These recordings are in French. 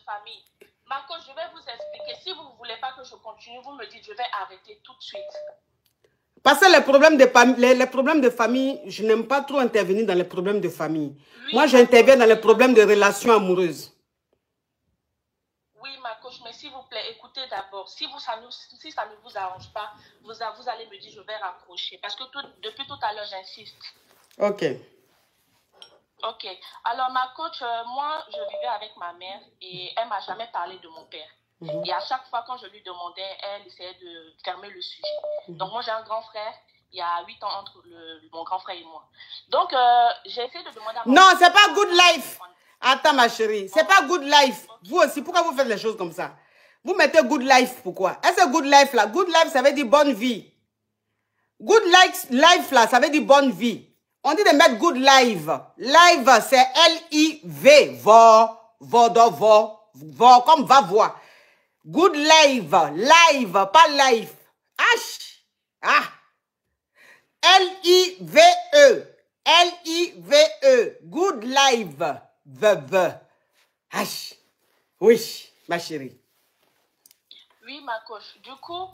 famille. Marco, je vais vous expliquer. Si vous ne voulez pas que je continue, vous me dites, je vais arrêter tout de suite. Parce que les problèmes de famille, je n'aime pas trop intervenir dans les problèmes de famille. Oui, moi, j'interviens dans les problèmes de relations amoureuses. Oui, ma coach, mais s'il vous plaît, écoutez d'abord. Si ça ne vous arrange pas, vous allez me dire, je vais raccrocher. Parce que depuis tout à l'heure, j'insiste. Ok. Ok. Alors, ma coach, moi, je vivais avec ma mère et elle ne m'a jamais parlé de mon père. Et à chaque fois, quand je lui demandais, elle essayait de fermer le sujet. Donc, moi, j'ai un grand frère. Il y a 8 ans entre mon grand frère et moi. Donc, j'ai essayé de demander à mon Non, c'est pas good life. Attends, ma chérie. C'est pas good life. Vous aussi, pourquoi vous faites les choses comme ça? Vous mettez good life, pourquoi? Est-ce que good life, là? Good life, ça veut dire bonne vie. Good life, là, ça veut dire bonne vie. On dit de mettre good life. Live, c'est L-I-V. Vo, comme va voir. Good live, pas life. H. Ah. L-I-V-E. L-I-V-E. Good live. H. Oui, ma chérie. Oui, ma coach. Du coup,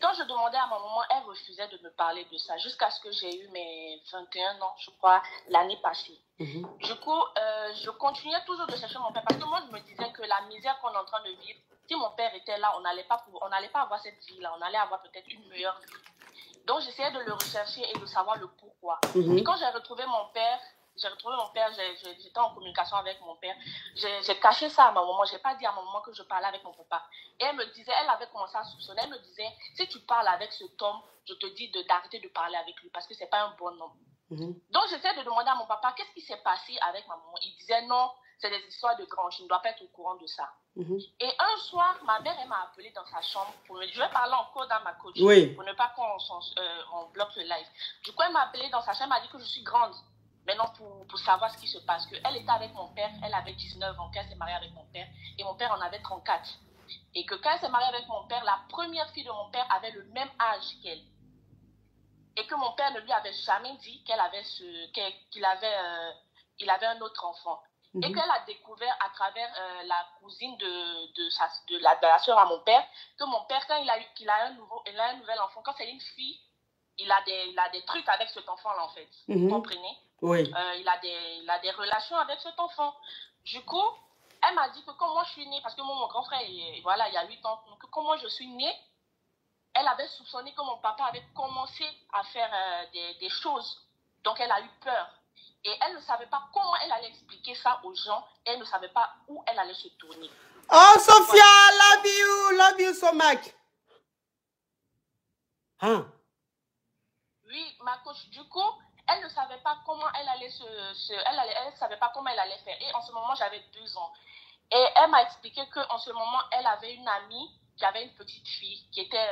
quand je demandais à ma maman, elle refusait de me parler de ça jusqu'à ce que j'ai eu mes 21 ans, je crois, l'année passée. Du coup, je continuais toujours de chercher mon père parce que moi, je me disais que la misère qu'on est en train de vivre, si mon père était là, on n'allait pas avoir cette vie-là, on allait avoir peut-être une meilleure vie. Donc, j'essayais de le rechercher et de savoir le pourquoi. Et quand j'ai retrouvé mon père, j'étais en communication avec mon père. J'ai caché ça à ma maman. Je n'ai pas dit à ma maman que je parlais avec mon papa. Et elle me disait, elle avait commencé à soupçonner. Elle me disait, si tu parles avec cet homme, je te dis d'arrêter de parler avec lui parce que ce n'est pas un bon homme. Donc, j'essayais de demander à mon papa, qu'est-ce qui s'est passé avec ma maman? Il disait, non, c'est des histoires de grands. Je ne dois pas être au courant de ça. Et un soir, ma mère, elle m'a appelé dans sa chambre pour me dire, je vais parler encore dans ma coach pour ne pas qu'on bloque le live. Du coup, elle m'a appelé dans sa chambre, elle m'a dit que je suis grande. Maintenant, pour savoir ce qui se passe, qu'elle était avec mon père, elle avait 19 ans, qu'elle s'est mariée avec mon père, et mon père en avait 34. Et que quand elle s'est mariée avec mon père, la première fille de mon père avait le même âge qu'elle. Et que mon père ne lui avait jamais dit qu'il avait un autre enfant. Et qu'elle a découvert à travers la cousine de la soeur à mon père, que mon père, quand il a un nouvel enfant, quand c'est une fille, il a des trucs avec cet enfant-là, en fait. Vous comprenez? Oui. Il a des relations avec cet enfant. Du coup, elle m'a dit que quand moi je suis née, parce que mon grand frère, voilà, il y a 8 ans, donc quand moi je suis née, elle avait soupçonné que mon papa avait commencé à faire des choses. Donc, elle a eu peur. Et elle ne savait pas comment elle allait expliquer ça aux gens. Elle ne savait pas où elle allait se tourner. Oh, Sophia, love you so much. Hein? Oui, ma coach, du coup, elle ne savait pas comment elle allait elle savait pas comment elle allait faire. Et en ce moment, j'avais 2 ans. Et elle m'a expliqué qu'en ce moment, elle avait une amie qui avait une petite fille qui était,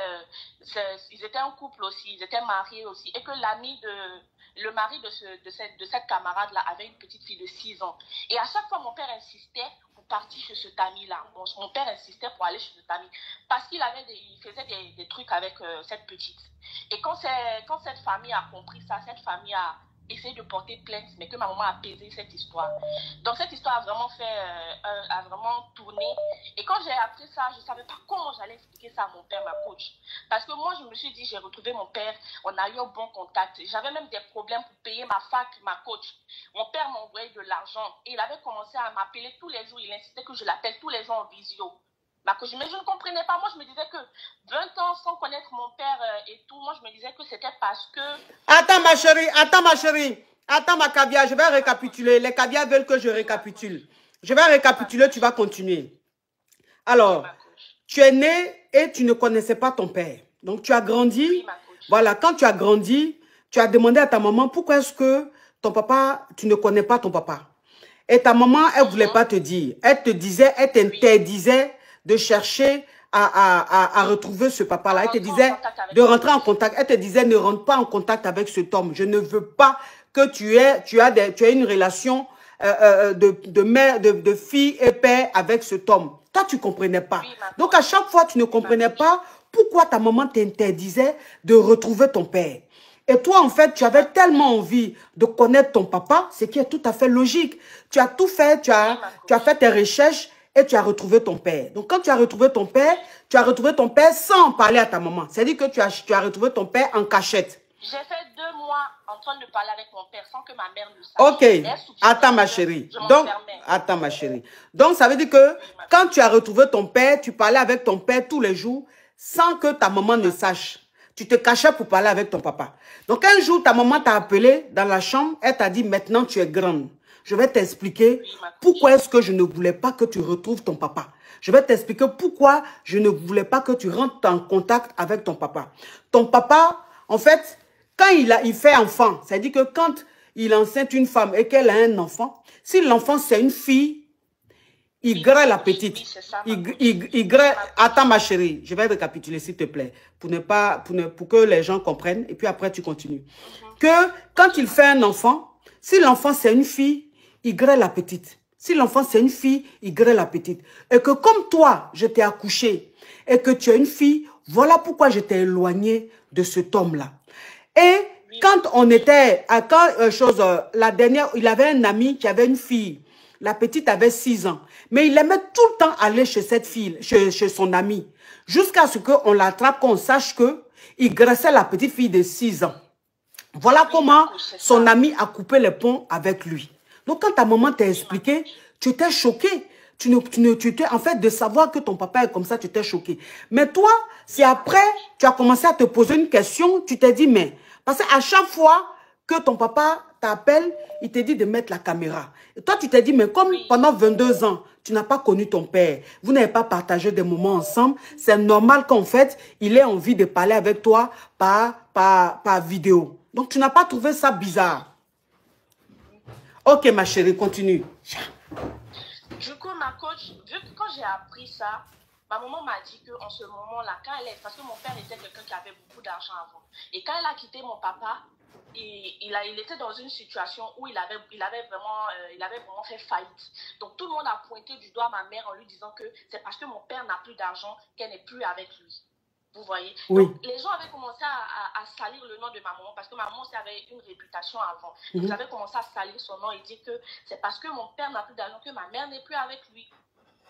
ils étaient un couple aussi, ils étaient mariés aussi, et que le mari de cette camarade-là avait une petite fille de 6 ans. Et à chaque fois, mon père insistait pour partir chez cet ami-là. Mon père insistait pour aller chez cet ami parce qu'il faisait des trucs avec cette petite. Et quand cette famille a compris ça, cette famille a essayé de porter plainte, mais que ma maman a apaisé cette histoire. Donc cette histoire a vraiment tourné. Et quand j'ai appris ça, je ne savais pas comment j'allais expliquer ça à mon père, ma coach. Parce que moi, je me suis dit, j'ai retrouvé mon père, on a eu un bon contact. J'avais même des problèmes pour payer ma fac, ma coach. Mon père m'envoyait de l'argent et il avait commencé à m'appeler tous les jours. Il insistait que je l'appelle tous les jours en visio. Ma coach, mais je ne comprenais pas. Moi, je me disais que 20 ans sans connaître mon père et tout, moi, je me disais que c'était parce que... Attends, ma chérie. Attends, ma caviar, je vais récapituler. Les caviars veulent que je récapitule. Je vais récapituler, tu vas continuer. Alors, tu es né et tu ne connaissais pas ton père. Donc, tu as grandi. Oui, ma coach. Voilà, quand tu as grandi, tu as demandé à ta maman pourquoi est-ce que ton papa, tu ne connais pas ton papa. Et ta maman, elle ne voulait pas te dire. Elle te disait, elle t'interdisait de chercher à retrouver ce papa-là. Elle te disait de rentrer en contact. Elle te disait, ne rentre pas en contact avec cet homme. Je ne veux pas que tu aies une relation de fille et père avec cet homme. Toi, tu ne comprenais pas. Donc, à chaque fois, tu ne comprenais pas pourquoi ta maman t'interdisait de retrouver ton père. Et toi, en fait, tu avais tellement envie de connaître ton papa, ce qui est tout à fait logique. Tu as tout fait, tu as fait tes recherches et tu as retrouvé ton père. Donc, quand tu as retrouvé ton père sans parler à ta maman. C'est-à-dire que tu as retrouvé ton père en cachette. J'ai fait 2 mois en train de parler avec mon père sans que ma mère ne sache. Ok, attends ma chérie. Donc, attends ma chérie. Donc, ça veut dire que quand tu as retrouvé ton père, tu parlais avec ton père tous les jours sans que ta maman ne sache. Tu te cachais pour parler avec ton papa. Donc, un jour, ta maman t'a appelé dans la chambre. Elle t'a dit, maintenant, tu es grande. Je vais t'expliquer pourquoi est-ce que je ne voulais pas que tu retrouves ton papa. Je vais t'expliquer pourquoi je ne voulais pas que tu rentres en contact avec ton papa. Ton papa, en fait, quand il fait enfant, c'est-à-dire que quand il enceinte une femme et qu'elle a un enfant, si l'enfant c'est une fille, il grêle la petite. Il grêle. Attends ma chérie, je vais récapituler s'il te plaît, pour que les gens comprennent et puis après tu continues. Que quand il fait un enfant, si l'enfant c'est une fille, il grêle la petite. Si l'enfant c'est une fille, il grêle la petite. Et que comme toi, je t'ai accouché et que tu es une fille, voilà pourquoi je t'ai éloigné de cet homme-là. Et quand on était à la dernière, il avait un ami qui avait une fille. La petite avait 6 ans. Mais il aimait tout le temps aller chez cette fille, chez son ami. Jusqu'à ce qu'on l'attrape, qu'on sache qu'il graissait la petite fille de 6 ans. Voilà comment son ami a coupé les ponts avec lui. Donc quand ta maman t'a expliqué, tu étais choqué. En fait, de savoir que ton papa est comme ça, tu t'es choqué. Mais toi, c'est après, tu as commencé à te poser une question, tu t'es dit, mais... Parce qu'à chaque fois que ton papa t'appelle, il te dit de mettre la caméra. Et toi, tu t'es dit, mais comme pendant 22 ans, tu n'as pas connu ton père, vous n'avez pas partagé des moments ensemble, c'est normal qu'en fait, il ait envie de parler avec toi par vidéo. Donc, tu n'as pas trouvé ça bizarre. Ok, ma chérie, continue. Du coup, ma coach, vu que quand j'ai appris ça, ma maman m'a dit qu'en ce moment-là, parce que mon père était quelqu'un qui avait beaucoup d'argent avant. Et quand elle a quitté mon papa, il était dans une situation où il avait vraiment fait faillite. Donc tout le monde a pointé du doigt ma mère en lui disant que c'est parce que mon père n'a plus d'argent qu'elle n'est plus avec lui. Vous voyez? Oui. Donc, les gens avaient commencé à salir le nom de ma maman parce que ma maman aussi avait une réputation avant. Ils avaient commencé à salir son nom et dire que c'est parce que mon père n'a plus d'argent que ma mère n'est plus avec lui.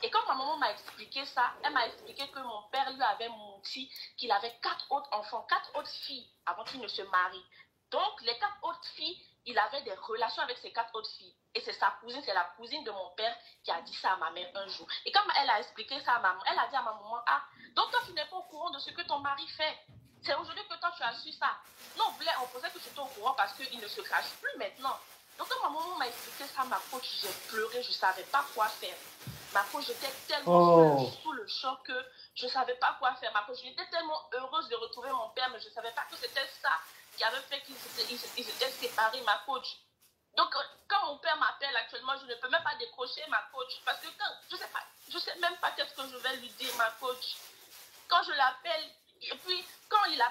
Et quand ma maman m'a expliqué ça, elle m'a expliqué que mon père lui avait menti qu'il avait 4 autres enfants, 4 autres filles avant qu'il ne se marie. Donc, les 4 autres filles, il avait des relations avec ces 4 autres filles. Et c'est sa cousine, c'est la cousine de mon père qui a dit ça à ma mère un jour. Et quand elle a expliqué ça à ma maman, elle a dit à ma maman, ah, donc toi tu n'es pas au courant de ce que ton mari fait. C'est aujourd'hui que toi tu as su ça. Non, on pensait que tu étais au courant parce qu'il ne se cache plus maintenant. Donc quand ma maman m'a expliqué ça, ma coach, j'ai pleuré, je ne savais pas quoi faire. Ma coach, j'étais tellement sous le choc que je ne savais pas quoi faire. Ma coach, j'étais tellement heureuse de retrouver mon père, mais je ne savais pas que c'était ça qui avait fait qu'ils étaient séparés, ma coach. Donc, quand mon père m'appelle actuellement, je ne peux même pas décrocher ma coach. Parce que je sais même pas qu'est-ce que je vais lui dire, ma coach. Quand je l'appelle, et puis quand il a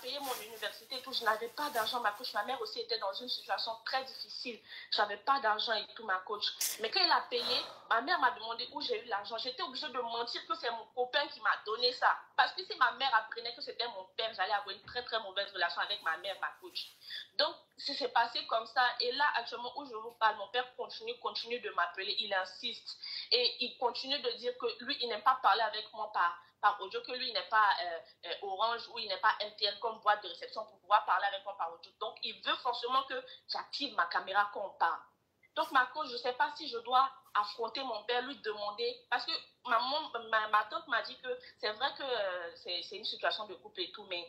payé mon université et tout, je n'avais pas d'argent, ma coach. Ma mère aussi était dans une situation très difficile. Je n'avais pas d'argent et tout, ma coach. Mais quand il a payé, ma mère m'a demandé où j'ai eu l'argent. J'étais obligée de mentir que c'est mon copain qui m'a donné ça. Parce que si ma mère apprenait que c'était mon père, j'allais avoir une très très mauvaise relation avec ma mère, ma coach. Donc, c'est passé comme ça. Et là, actuellement, où je vous parle, mon père continue de m'appeler. Il insiste. Et il continue de dire que lui, il n'aime pas parler avec moi par audio, que lui, il n'est pas Orange ou il n'est pas MTN comme boîte de réception pour pouvoir parler avec moi par audio. Donc, il veut forcément que j'active ma caméra quand on parle. Donc, ma coach, je ne sais pas si je dois affronter mon père, lui demander, parce que ma tante m'a dit que c'est vrai que c'est une situation de couple et tout, mais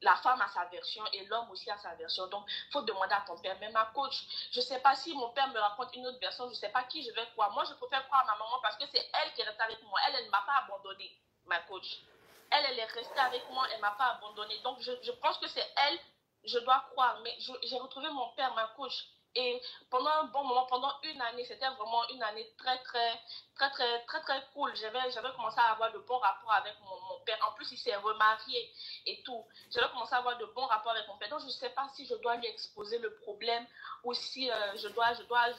la femme a sa version et l'homme aussi a sa version. Donc, il faut demander à ton père. Mais ma coach, je ne sais pas si mon père me raconte une autre version, je ne sais pas qui je vais croire. Moi, je préfère croire à ma maman parce que c'est elle qui est restée avec moi. Elle ne m'a pas abandonnée, ma coach. Elle est restée avec moi, elle ne m'a pas abandonnée. Donc, je pense que c'est elle, je dois croire. Mais j'ai retrouvé mon père, ma coach. Et pendant un bon moment, pendant une année, c'était vraiment une année très cool. J'avais commencé à avoir de bons rapports avec mon père. En plus, il s'est remarié et tout. J'avais commencé à avoir de bons rapports avec mon père. Donc, je ne sais pas si je dois lui exposer le problème ou si je dois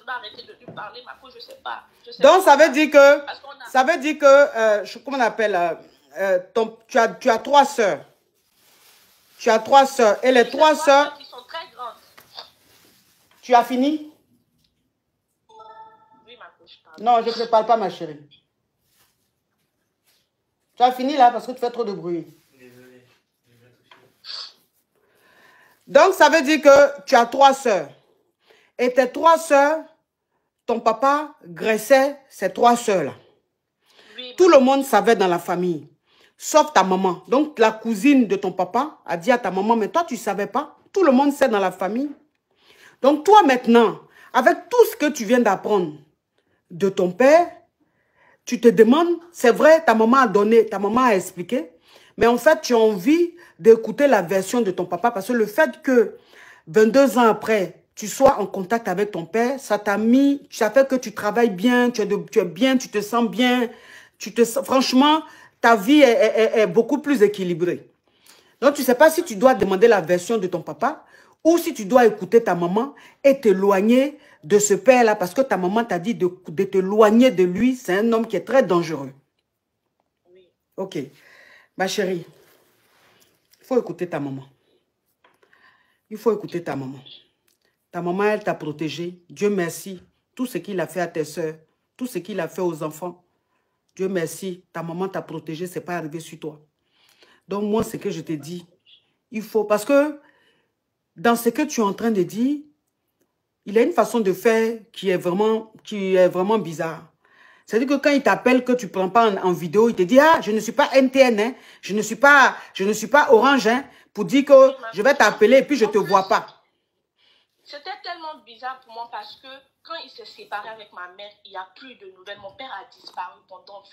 arrêter de lui parler. Ma coach, je ne sais pas. Donc, ça veut dire que, comment on appelle, tu as 3 sœurs. Tu as 3 sœurs. Et les 3 sœurs qui sont très grandes. Tu as fini? Oui, ma coach. Non, je ne te parle pas, ma chérie. Tu as fini là parce que tu fais trop de bruit. Désolé. Donc, ça veut dire que tu as 3 sœurs. Et tes 3 sœurs, ton papa graissait ces 3 sœurs-là. Oui, tout le monde savait dans la famille, sauf ta maman. Donc, la cousine de ton papa a dit à ta maman, mais toi, tu ne savais pas. Tout le monde sait dans la famille. Donc, toi, maintenant, avec tout ce que tu viens d'apprendre de ton père, tu te demandes, c'est vrai, ta maman a donné, ta maman a expliqué, mais en fait, tu as envie d'écouter la version de ton papa parce que le fait que 22 ans après, tu sois en contact avec ton père, ça t'a mis, ça fait que tu travailles bien, tu es bien, tu te sens bien, franchement, ta vie est beaucoup plus équilibrée. Donc, tu ne sais pas si tu dois demander la version de ton papa ou si tu dois écouter ta maman et t'éloigner de ce père-là parce que ta maman t'a dit de t'éloigner de lui. C'est un homme qui est très dangereux. Oui. Ok. Ma chérie, il faut écouter ta maman. Il faut écouter ta maman. Ta maman, elle t'a protégé. Dieu merci. Tout ce qu'il a fait à tes soeurs, tout ce qu'il a fait aux enfants, Dieu merci, ta maman t'a protégé, ce n'est pas arrivé sur toi. Donc moi, ce que je te dis, il faut, parce que dans ce que tu es en train de dire, il y a une façon de faire qui est vraiment bizarre. C'est-à-dire que quand il t'appelle, que tu ne prends pas en vidéo, il te dit, ah, je ne suis pas MTN, hein, je ne suis pas Orange, hein, pour dire que je vais t'appeler et puis je ne te vois pas. C'était tellement bizarre pour moi parce que quand il s'est séparé avec ma mère, il n'y a plus de nouvelles. Mon père a disparu pendant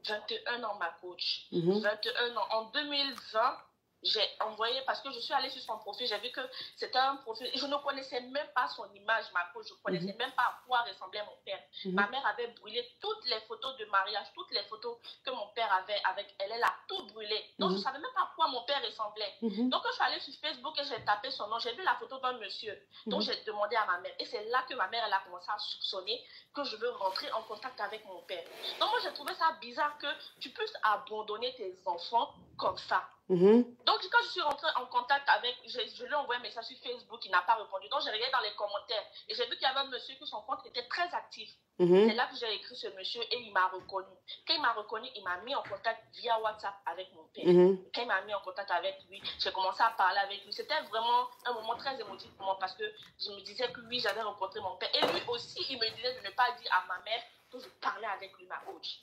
21 ans, ma coach. 21 ans. En 2020, j'ai envoyé, parce que je suis allée sur son profil, j'ai vu que c'était un profil, je ne connaissais même pas son image, ma coach, je ne connaissais même pas à quoi ressemblait mon père. Ma mère avait brûlé toutes les photos de mariage, toutes les photos que mon père avait avec elle, elle a tout brûlé. Donc je ne savais même pas à quoi mon père ressemblait. Donc quand je suis allée sur Facebook et j'ai tapé son nom, j'ai vu la photo d'un monsieur. Donc j'ai demandé à ma mère, et c'est là que ma mère, elle a commencé à soupçonner que je veux rentrer en contact avec mon père. Donc moi j'ai trouvé ça bizarre que tu puisses abandonner tes enfants comme ça. Donc, quand je suis rentrée en contact avec, je lui ai envoyé un message sur Facebook, il n'a pas répondu. Donc, j'ai regardé dans les commentaires et j'ai vu qu'il y avait un monsieur que son compte était très actif. C'est là que j'ai écrit ce monsieur et il m'a reconnu. Quand il m'a reconnu, il m'a mis en contact via WhatsApp avec mon père. Quand il m'a mis en contact avec lui, j'ai commencé à parler avec lui. C'était vraiment un moment très émotif pour moi parce que je me disais que oui, j'avais rencontré mon père. Et lui aussi, il me disait de ne pas dire à ma mère que je parlais avec lui, ma coach.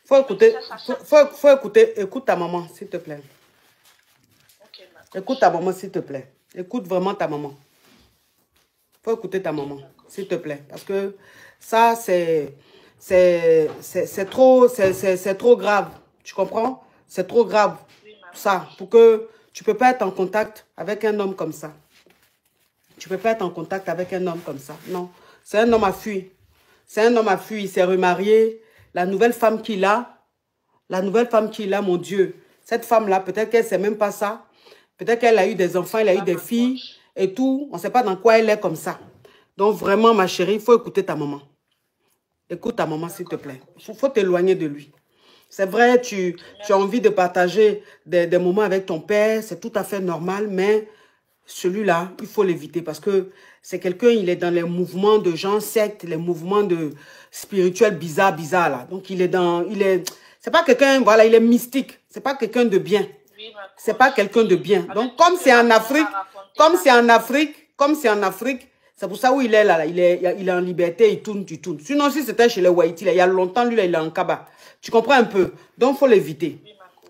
Faut écouter, écoute ta maman, s'il te plaît. Écoute ta maman, s'il te plaît. Écoute vraiment ta maman. Faut écouter ta maman, s'il te plaît. Parce que ça, c'est trop grave. Tu comprends? C'est trop grave, ça. Pour que tu ne peux pas être en contact avec un homme comme ça. Tu ne peux pas être en contact avec un homme comme ça. Non. C'est un homme à fuir. C'est un homme à fuir. Il s'est remarié. La nouvelle femme qu'il a, mon Dieu. Cette femme-là, peut-être qu'elle ne sait même pas ça. Peut-être qu'elle a eu des enfants, elle a eu des filles et tout. On ne sait pas dans quoi elle est comme ça. Donc vraiment, ma chérie, il faut écouter ta maman. Écoute ta maman, s'il te plaît. Il faut t'éloigner de lui. C'est vrai, tu as envie de partager des moments avec ton père. C'est tout à fait normal, mais celui-là, il faut l'éviter parce que c'est quelqu'un, il est dans les mouvements de gens sectes, les mouvements de spirituels bizarres là. Donc, c'est pas quelqu'un, voilà, il est mystique. C'est pas quelqu'un de bien. C'est pas quelqu'un de bien. Donc, comme c'est en Afrique, c'est pour ça où il est là, il est en liberté, il tourne. Sinon, si c'était chez les Waïti, il y a longtemps, lui, là, il est en Kaba. Tu comprends un peu? Donc, il faut l'éviter.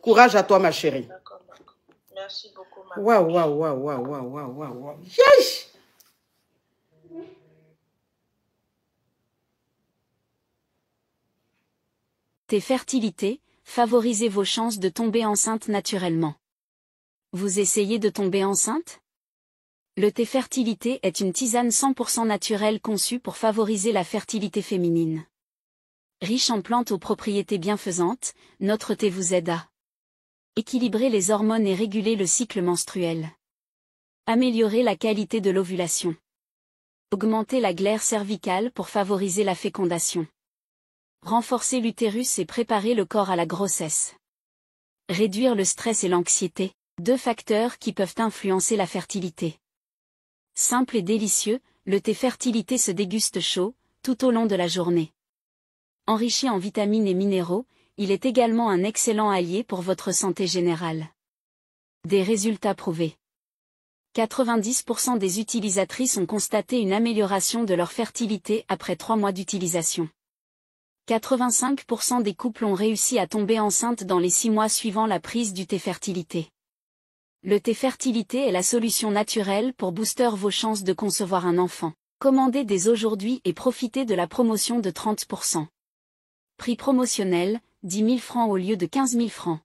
Courage à toi, ma chérie. D'accord, merci beaucoup, ma Waouh. Yes! Fertilité, favorisez vos chances de tomber enceinte naturellement. Vous essayez de tomber enceinte? Le thé fertilité est une tisane 100% naturelle conçue pour favoriser la fertilité féminine. Riche en plantes aux propriétés bienfaisantes, notre thé vous aide à équilibrer les hormones et réguler le cycle menstruel. Améliorer la qualité de l'ovulation. Augmenter la glaire cervicale pour favoriser la fécondation. Renforcer l'utérus et préparer le corps à la grossesse. Réduire le stress et l'anxiété, 2 facteurs qui peuvent influencer la fertilité. Simple et délicieux, le thé fertilité se déguste chaud, tout au long de la journée. Enrichi en vitamines et minéraux, Il est également un excellent allié pour votre santé générale. Des résultats prouvés. 90% des utilisatrices ont constaté une amélioration de leur fertilité après 3 mois d'utilisation. 85% des couples ont réussi à tomber enceinte dans les 6 mois suivant la prise du thé fertilité. Le thé fertilité est la solution naturelle pour booster vos chances de concevoir un enfant. Commandez dès aujourd'hui et profitez de la promotion de 30%. Prix promotionnel, 10 000 francs au lieu de 15 000 francs.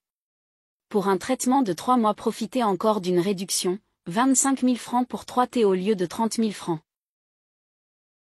Pour un traitement de 3 mois, profitez encore d'une réduction, 25 000 francs pour 3 thés au lieu de 30 000 francs.